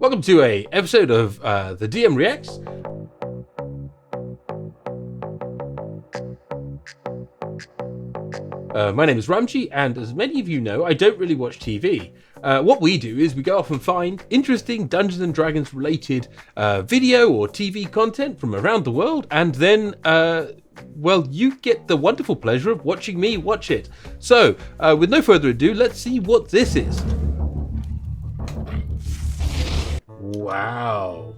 Welcome to a episode of the DM Reacts. My name is Ramji, and as many of you know, I don't really watch TV. What we do is we go off and find interesting Dungeons and Dragons related video or TV content from around the world, and then well, you get the wonderful pleasure of watching me watch it. So, with no further ado, let's see what this is. Wow.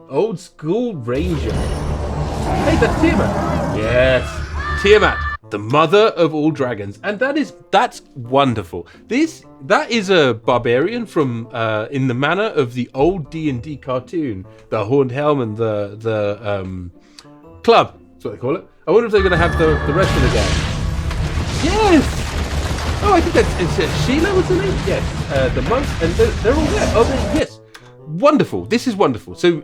Old school Ranger. Hey, that's Tiamat. Yes, Tiamat, the mother of all dragons. And that's wonderful. That is a barbarian from in the manner of the old D&D cartoon, the Horned Helm and the club. That's what they call it. I wonder if they're going to have the rest of the gang. Yes! Oh, I think it's Sheila was the name? Yes. The monks, and they're all there. Oh, yes. Wonderful. This is wonderful. So,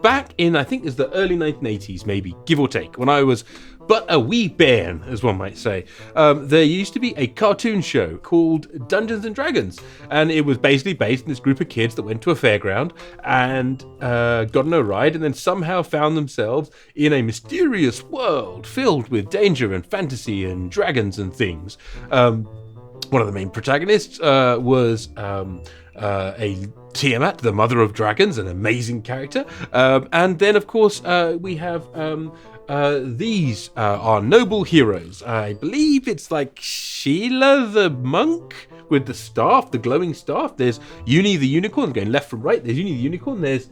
back in, I think it's the early 1980s, maybe, give or take, when I was but a wee bairn, as one might say, there used to be a cartoon show called Dungeons and Dragons, and it was basically based on this group of kids that went to a fairground and got on a ride and then somehow found themselves in a mysterious world filled with danger and fantasy and dragons and things. One of the main protagonists was a Tiamat, the mother of dragons, an amazing character. And then, of course, we have these are noble heroes. I believe it's like Sheila the monk with the staff, the glowing staff. There's Uni the unicorn, going left from right. There's Uni the unicorn. There's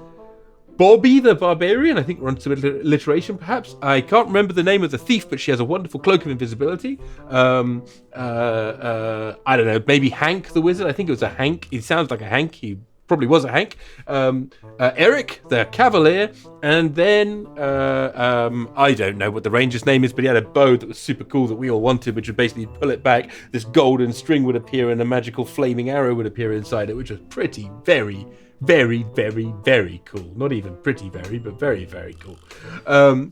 Bobby the barbarian, I think runs some alliteration perhaps. I can't remember the name of the thief, but she has a wonderful cloak of invisibility. I don't know, maybe Hank the wizard. I think it was a Hank. It sounds like a Hank. He probably was a Hank. Eric the cavalier, and then I don't know what the ranger's name is, but he had a bow that was super cool that we all wanted, which would basically pull it back. This golden string would appear and a magical flaming arrow would appear inside it, which was pretty, very, very, very, very cool. Not even pretty very, but very, very cool. And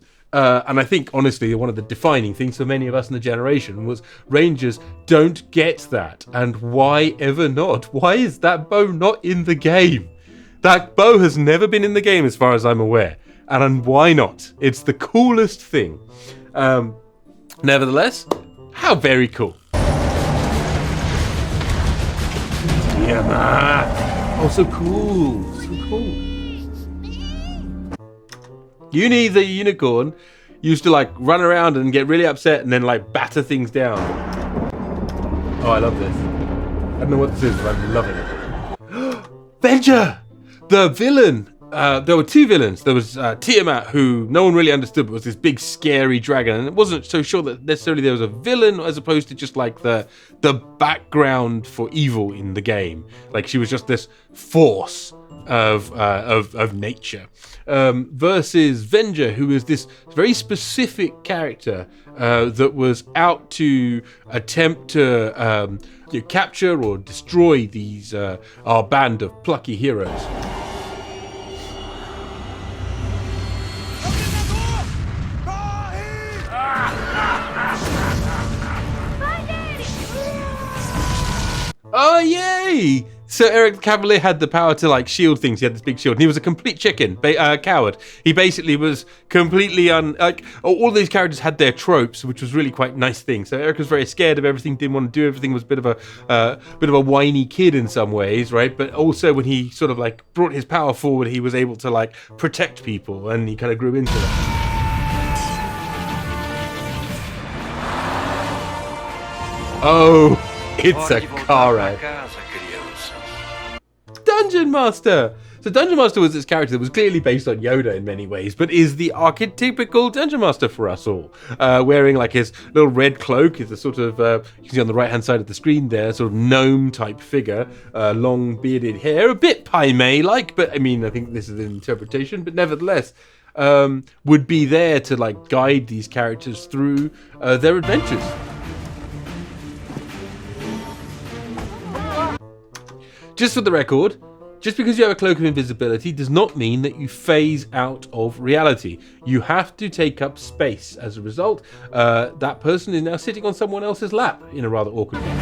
I think, honestly, one of the defining things for many of us in the generation was Rangers don't get that. And why ever not? Why is that bow not in the game? That bow has never been in the game as far as I'm aware. And why not? It's the coolest thing. Nevertheless, how very cool. Yeah, man. Oh, so cool. So cool. Uni the unicorn used to like run around and get really upset and then like batter things down. Oh, I love this. I don't know what this is, but I'm loving it. Venger! The villain! There were two villains. There was Tiamat, who no one really understood, but was this big scary dragon, and it wasn't so sure that necessarily there was a villain as opposed to just like the background for evil in the game. Like she was just this force of nature. Versus Venger, who is this very specific character that was out to attempt to capture or destroy these our band of plucky heroes. Oh, yay! So Eric the Cavalier had the power to like shield things. He had this big shield, and he was a complete chicken, coward. He basically was completely all these characters had their tropes, which was really quite nice thing. So Eric was very scared of everything, didn't want to do everything. Was a bit of a whiny kid in some ways, right? But also when he sort of like brought his power forward, he was able to like protect people, and he kind of grew into that. Oh. It's a Kara. Dungeon Master! So Dungeon Master was this character that was clearly based on Yoda in many ways, but is the archetypical Dungeon Master for us all. Wearing like his little red cloak, is a sort of, you can see on the right hand side of the screen there, sort of gnome type figure, long bearded hair, a bit Pai Mei-like, but I mean, I think this is an interpretation, but nevertheless, would be there to like guide these characters through their adventures. Just for the record, just because you have a cloak of invisibility does not mean that you phase out of reality. You have to take up space. As a result, that person is now sitting on someone else's lap in a rather awkward way.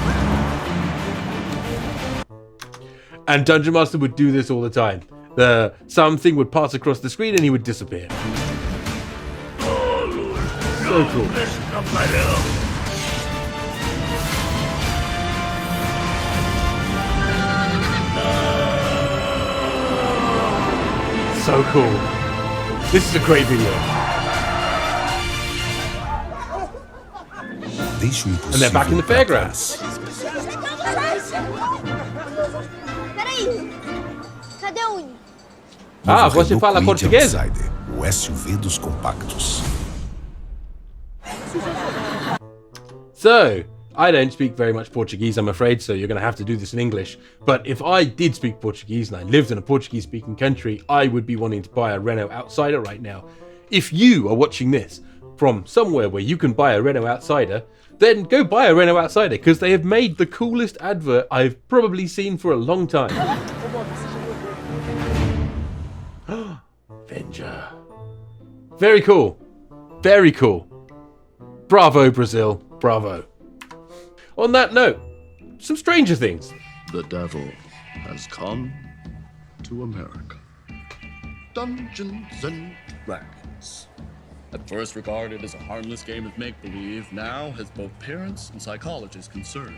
And Dungeon Master would do this all the time. Something would pass across the screen and he would disappear. So cool. So cool. This is a great video. And they're back in the fairgrounds. Ah, você fala português? O SUV dos compactos. So, I don't speak very much Portuguese, I'm afraid, so you're going to have to do this in English. But if I did speak Portuguese and I lived in a Portuguese-speaking country, I would be wanting to buy a Renault Outsider right now. If you are watching this from somewhere where you can buy a Renault Outsider, then go buy a Renault Outsider, because they have made the coolest advert I've probably seen for a long time. Venger. Very cool. Very cool. Bravo, Brazil. Bravo. On that note, some Stranger Things. The devil has come to America. Dungeons and Dragons. At first regarded as a harmless game of make-believe, now has both parents and psychologists concerned.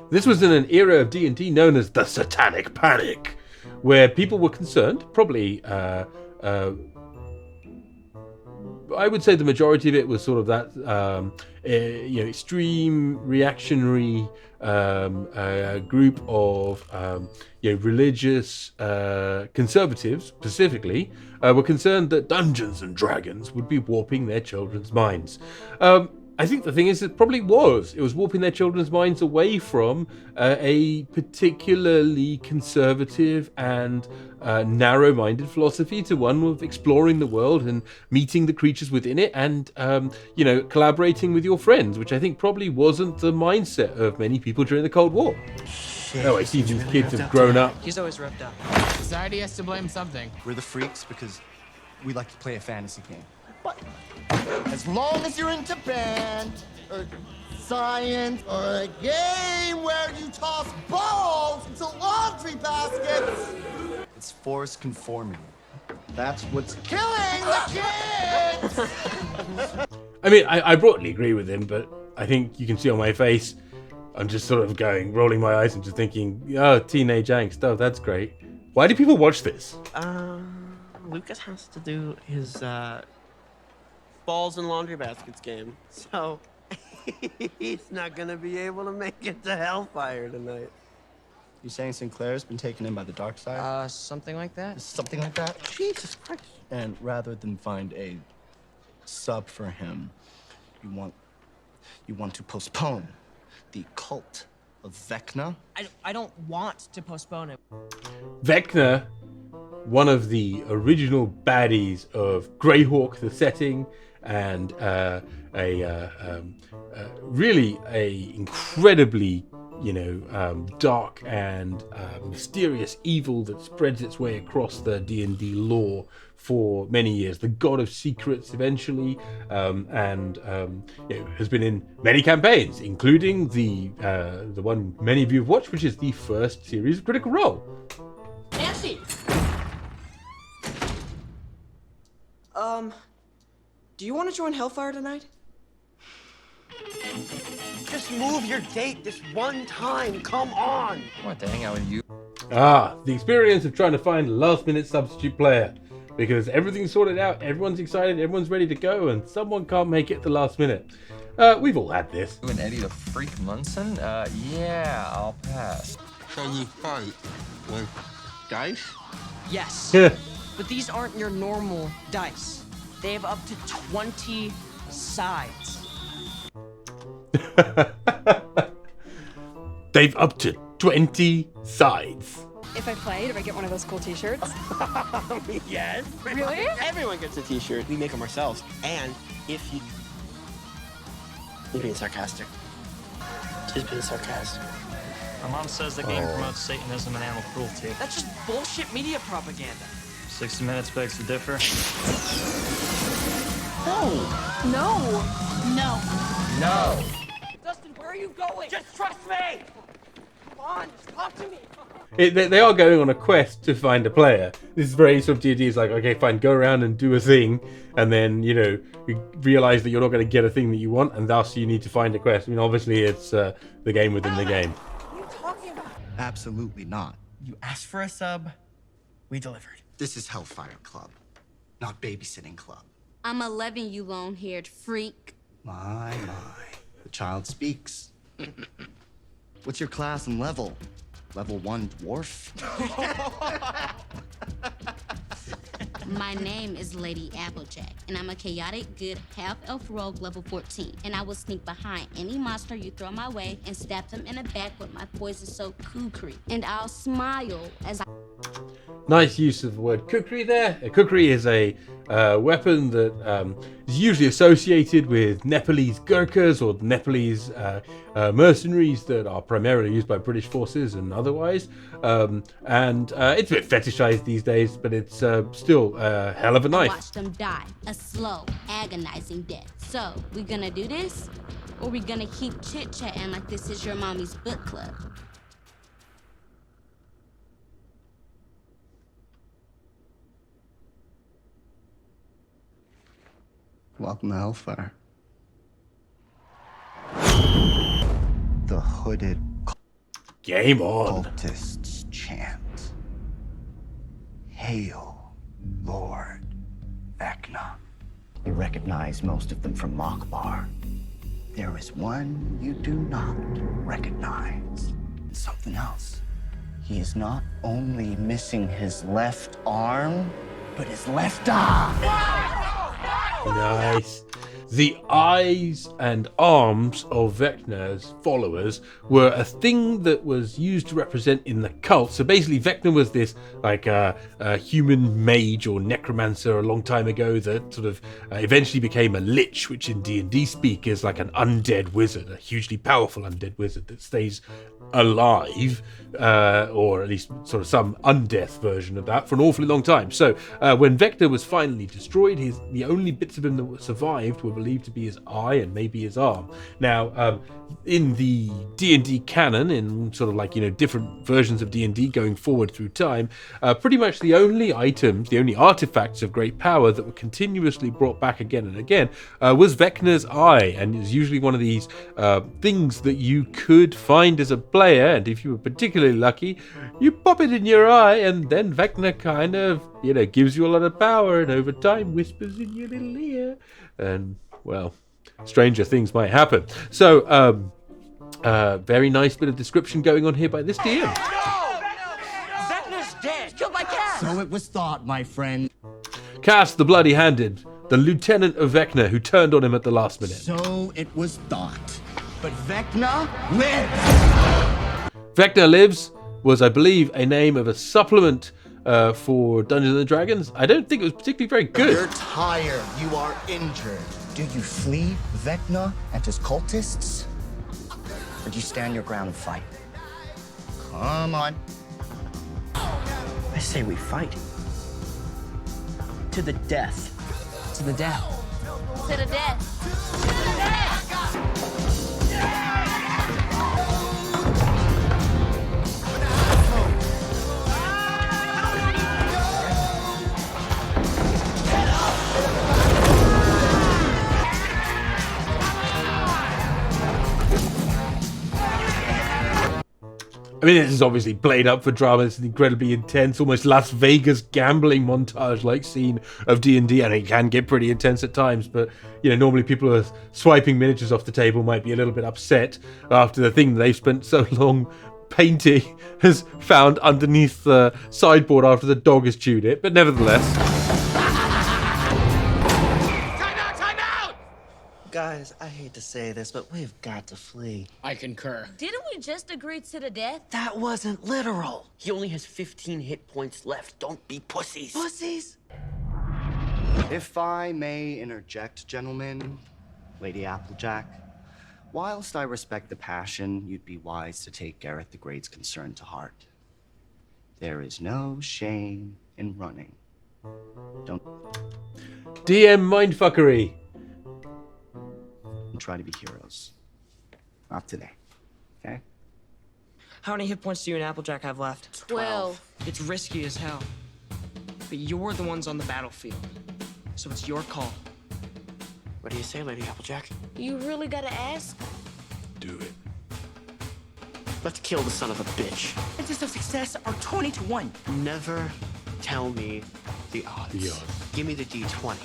This was in an era of D&D known as the Satanic Panic, where people were concerned, probably, I would say the majority of it was sort of that, extreme reactionary group of, religious conservatives, specifically, were concerned that Dungeons and Dragons would be warping their children's minds. I think the thing is, it probably was. It was warping their children's minds away from a particularly conservative and narrow-minded philosophy to one of exploring the world and meeting the creatures within it and, collaborating with your friends, which I think probably wasn't the mindset of many people during the Cold War. Oh, I see these kids have grown up. He's always ripped up. Society has to blame something. We're the freaks because we like to play a fantasy game. But as long as you're into band, or science, or a game where you toss balls into laundry baskets, it's forced conformity. That's what's killing the kids! I mean, I broadly agree with him, but I think you can see on my face, I'm just sort of rolling my eyes and just thinking, oh, teenage angst, oh, that's great. Why do people watch this? Lucas has to do his, balls and laundry baskets game, so he's not gonna be able to make it to Hellfire tonight. You saying Sinclair's been taken in by the dark side? Something like that? Something like that? Jesus Christ. And rather than find a sub for him, you want to postpone the cult of Vecna? I don't want to postpone it. Vecna, one of the original baddies of Greyhawk, the setting, and really a incredibly, dark and mysterious evil that spreads its way across the D&D lore for many years. The god of secrets, eventually, and has been in many campaigns, including the one many of you have watched, which is the first series of Critical Role. Nancy! Do you want to join Hellfire tonight? Just move your date this one time, come on! I want to hang out with you. Ah, the experience of trying to find a last-minute substitute player. Because everything's sorted out, everyone's excited, everyone's ready to go, and someone can't make it at the last minute. We've all had this. You and Eddie the Freak Munson? Yeah, I'll pass. So you fight with dice? Yes. But these aren't your normal dice. They have up to 20 sides. They've up to 20 sides. If I play, do I get one of those cool t-shirts? Yes. Really? Everyone gets a t-shirt. We make them ourselves. And if you're being sarcastic. Just being sarcastic. My mom says the game promotes Satanism and animal cruelty. That's just bullshit media propaganda. 60 Minutes begs to differ. Dustin, where are you going? Just trust me! Come on, just talk to me. They are going on a quest to find a player. This is very sort of D&D. It's like, okay, fine, go around and do a thing, and then you realize that you're not going to get a thing that you want, and thus you need to find a quest. I mean, obviously it's the game within the game. What are you talking about? Absolutely not. You asked for a sub, we delivered. This is Hellfire Club, not babysitting club. I'm 11, you long-haired freak. My. The child speaks. What's your class and level? Level 1 dwarf? My name is Lady Applejack, and I'm a chaotic, good half-elf rogue level 14. And I will sneak behind any monster you throw my way and stab them in the back with my poison-soaked kukri. And I'll smile as I... Nice use of the word kukri there. A kukri is a weapon that is usually associated with Nepalese Gurkhas or Nepalese mercenaries that are primarily used by British forces and otherwise. And it's a bit fetishized these days, but it's still a hell of a knife. Watch them die a slow, agonizing death. So, we gonna do this? Or we gonna keep chit-chatting like this is your mommy's book club? Welcome to Hellfire. The hooded Game on. cultists chant. Hail, Lord Vecna. You recognize most of them from Mockbar. There is one you do not recognize. Something else. He is not only missing his left arm, but his left eye. Nice. The eyes and arms of Vecna's followers were a thing that was used to represent in the cult. So basically, Vecna was this like a human mage or necromancer a long time ago that sort of eventually became a lich, which in D&D speak is like an undead wizard, a hugely powerful undead wizard that stays alive, or at least sort of some undeath version of that for an awfully long time. So when Vecna was finally destroyed, the only bits of him that survived were believed to be his eye and maybe his arm. Now, in the D&D canon, in sort of like, different versions of D&D going forward through time, pretty much the only items, the only artifacts of great power that were continuously brought back again and again was Vecna's eye, and is usually one of these things that you could find as a player, and if you were particularly lucky, you pop it in your eye, and then Vecna kind of, gives you a lot of power, and over time whispers in your little ear, and, well, stranger things might happen. So, very nice bit of description going on here by this DM. Vecna's dead. Killed by Cass. So it was thought, my friend. Cass the Bloody-Handed, the lieutenant of Vecna who turned on him at the last minute. So it was thought. But Vecna lives! Vecna Lives was, I believe, a name of a supplement for Dungeons & Dragons. I don't think it was particularly very good. You're tired. You are injured. Do you flee Vecna and his cultists? Or do you stand your ground and fight? Come on. I say we fight. To the death. To the death. To the death. I mean, this is obviously played up for drama. It's an incredibly intense, almost Las Vegas gambling montage-like scene of D&D, and it can get pretty intense at times. But normally people who are swiping miniatures off the table might be a little bit upset after the thing they've spent so long painting has found underneath the sideboard after the dog has chewed it. But nevertheless. Guys, I hate to say this, but we've got to flee. I concur. Didn't we just agree to the death? That wasn't literal. He only has 15 hit points left. Don't be pussies. Pussies? If I may interject, gentlemen, Lady Applejack, whilst I respect the passion, you'd be wise to take Gareth the Great's concern to heart. There is no shame in running. Don't DM mindfuckery. try to be heroes. Not today, okay? How many hit points do you and Applejack have left? 12. It's risky as hell. But you're the ones on the battlefield. So it's your call. What do you say, Lady Applejack? You really gotta ask? Do it. Let's kill the son of a bitch. Chances of success are 20 to 1. Never tell me the odds. The odds. Give me the D20.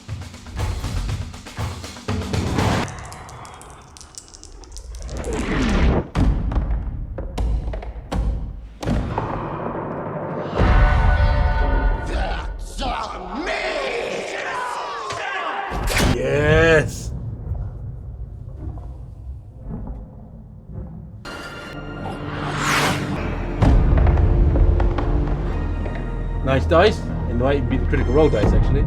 That's on me! Yes. Nice dice. It might even be the critical roll dice, actually.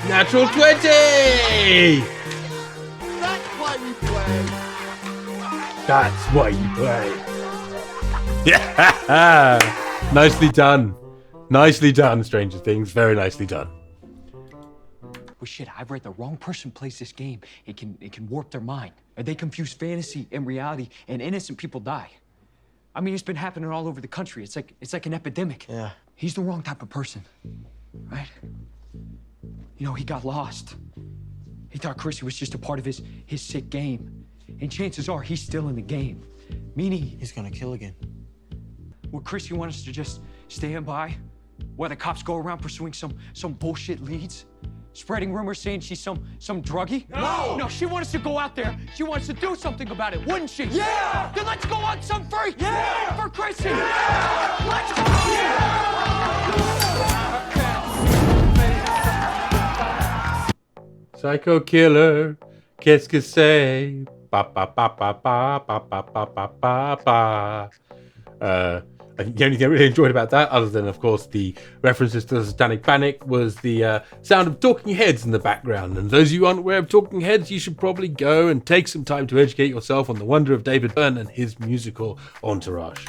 Natural 20! That's why we play. That's why you play. Yeah! Nicely done. Nicely done, Stranger Things. Very nicely done. Well, shit, I've read the wrong person plays this game. It can warp their mind. And they confuse fantasy and reality, and innocent people die. I mean, it's been happening all over the country. It's like an epidemic. Yeah. He's the wrong type of person, right? You know, he got lost. He thought Chrissy was just a part of his sick game. And chances are he's still in the game. Meaning, He's gonna kill again. would Chrissy want us to just stand by while the cops go around pursuing some bullshit leads? Spreading rumors saying she's some druggie? No! No, she wants us to go out there. She wants to do something about it, wouldn't she? Yeah! Then let's go on some free! Yeah! For Chrissy! Yeah! Let's go! Psycho killer, qu'est-ce que c'est? Ba ba ba ba ba ba ba ba ba ba ba. I think the only thing I really enjoyed about that, other than of course the references to the Satanic Panic, was the sound of talking heads in the background. And those of you who aren't aware of talking heads, you should probably go and take some time to educate yourself on the wonder of David Byrne and his musical entourage.